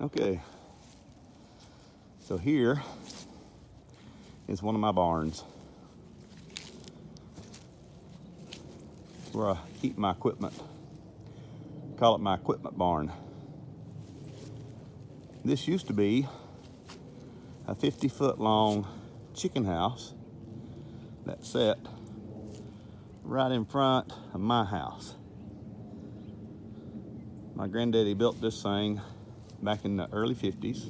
Okay, so here is one of my barns where I keep my equipment. Call it my equipment barn. This used to be a 50-foot long chicken house that sat right in front of my house. My granddaddy built this thing back in the early 50s,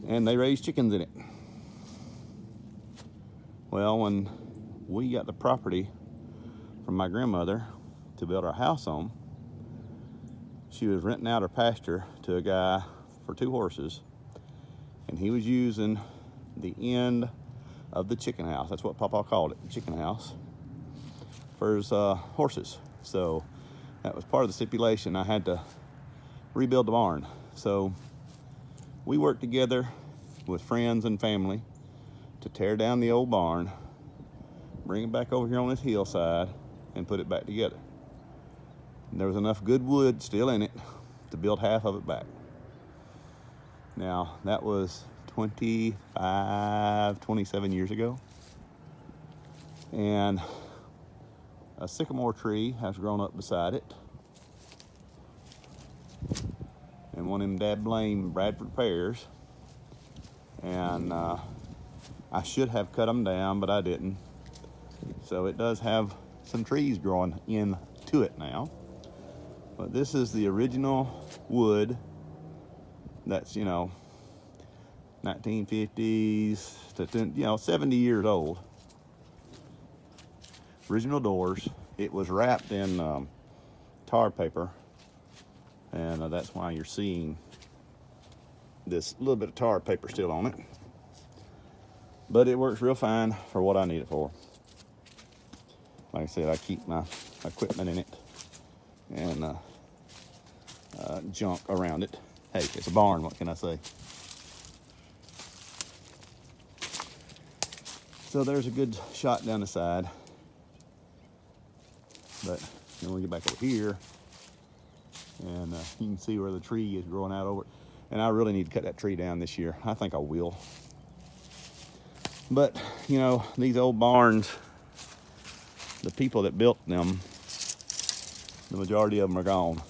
and they raised chickens in it. Well, when we got the property from my grandmother to build our house on, she was renting out her pasture to a guy for 2 horses, and he was using the end of the chicken house, that's what Papa called it, the chicken house, for his horses. So that was part of the stipulation. I had to rebuild the barn. So we worked together with friends and family to tear down the old barn, bring it back over here on this hillside, and put it back together. And there was enough good wood still in it to build half of it back. Now, that was 27 years ago. And a sycamore tree has grown up beside it. And one of them dad blame Bradford pears. And I should have cut them down, but I didn't. So it does have some trees growing into it now. But this is the original wood that's, 1950s to, 70 years old. Original doors. It was wrapped in tar paper, and that's why you're seeing this little bit of tar paper still on it. But it works real fine for what I need it for. Like I said, I keep my equipment in it and junk around it. Hey, it's a barn, what can I say? So there's a good shot down the side. But then we get back over here, and you can see where the tree is growing out over it. And I really need to cut that tree down this year. I think I will. But, these old barns, the people that built them, the majority of them are gone.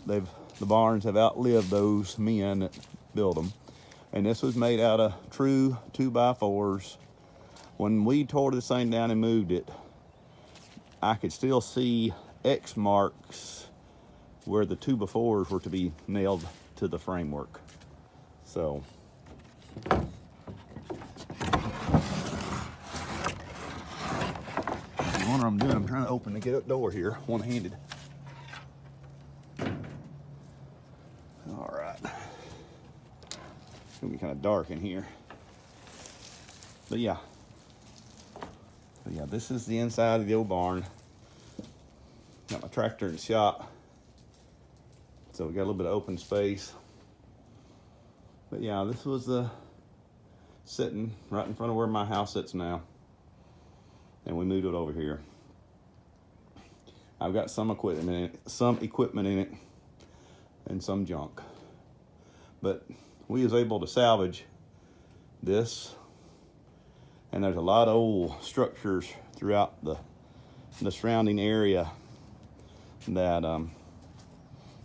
The barns have outlived those men that built them. And this was made out of true 2x4s. When we tore this thing down and moved it, I could still see X marks where the 2x4s were to be nailed to the framework. So, I wonder what I'm doing. I'm trying to open the get up door here, one-handed. All right. It's gonna be kind of dark in here. But yeah, this is the inside of the old barn. Got my tractor in the shop, so we got a little bit of open space. But yeah, this was sitting right in front of where my house sits now, and we moved it over here. I've got some equipment in it, and some junk. But we was able to salvage this, and there's a lot of old structures throughout the surrounding area that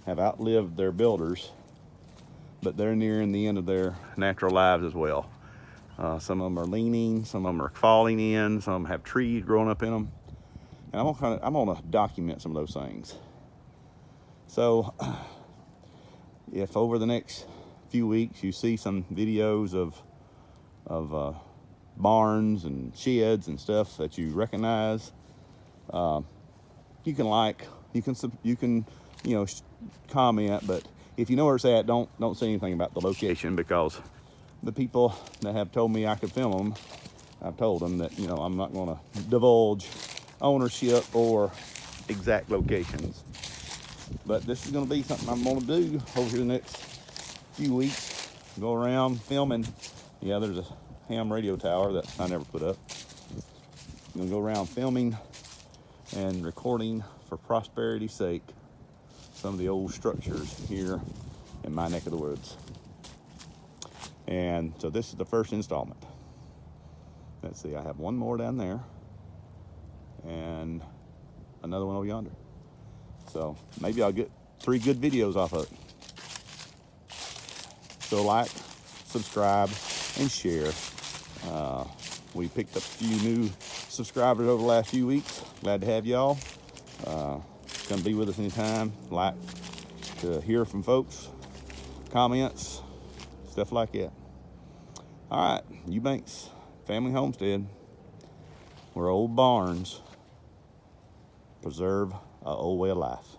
have outlived their builders, but they're nearing the end of their natural lives as well. Some of them are leaning, some of them are falling in, some of them have trees growing up in them, and I'm gonna document some of those things. So if over the next few weeks you see some videos of barns and sheds and stuff that you recognize, you can comment, but if you know where it's at, don't say anything about the location, because the people that have told me I could film them, I've told them that I'm not going to divulge ownership or exact locations. But this is going to be something I'm going to do over here the next few weeks. Go around filming. Yeah, there's a ham radio tower that I never put up. I'm going to go around filming and recording for prosperity's sake some of the old structures here in my neck of the woods. And so this is the first installment. Let's see, I have one more down there and another one over yonder. So maybe I'll get 3 good videos off of it. So like, subscribe, and share. We picked up a few new subscribers over the last few weeks. Glad to have y'all. Come be with us anytime. Like to hear from folks, comments, stuff like that. All right, Eubanks Family Homestead, where old barns preserve an old way of life.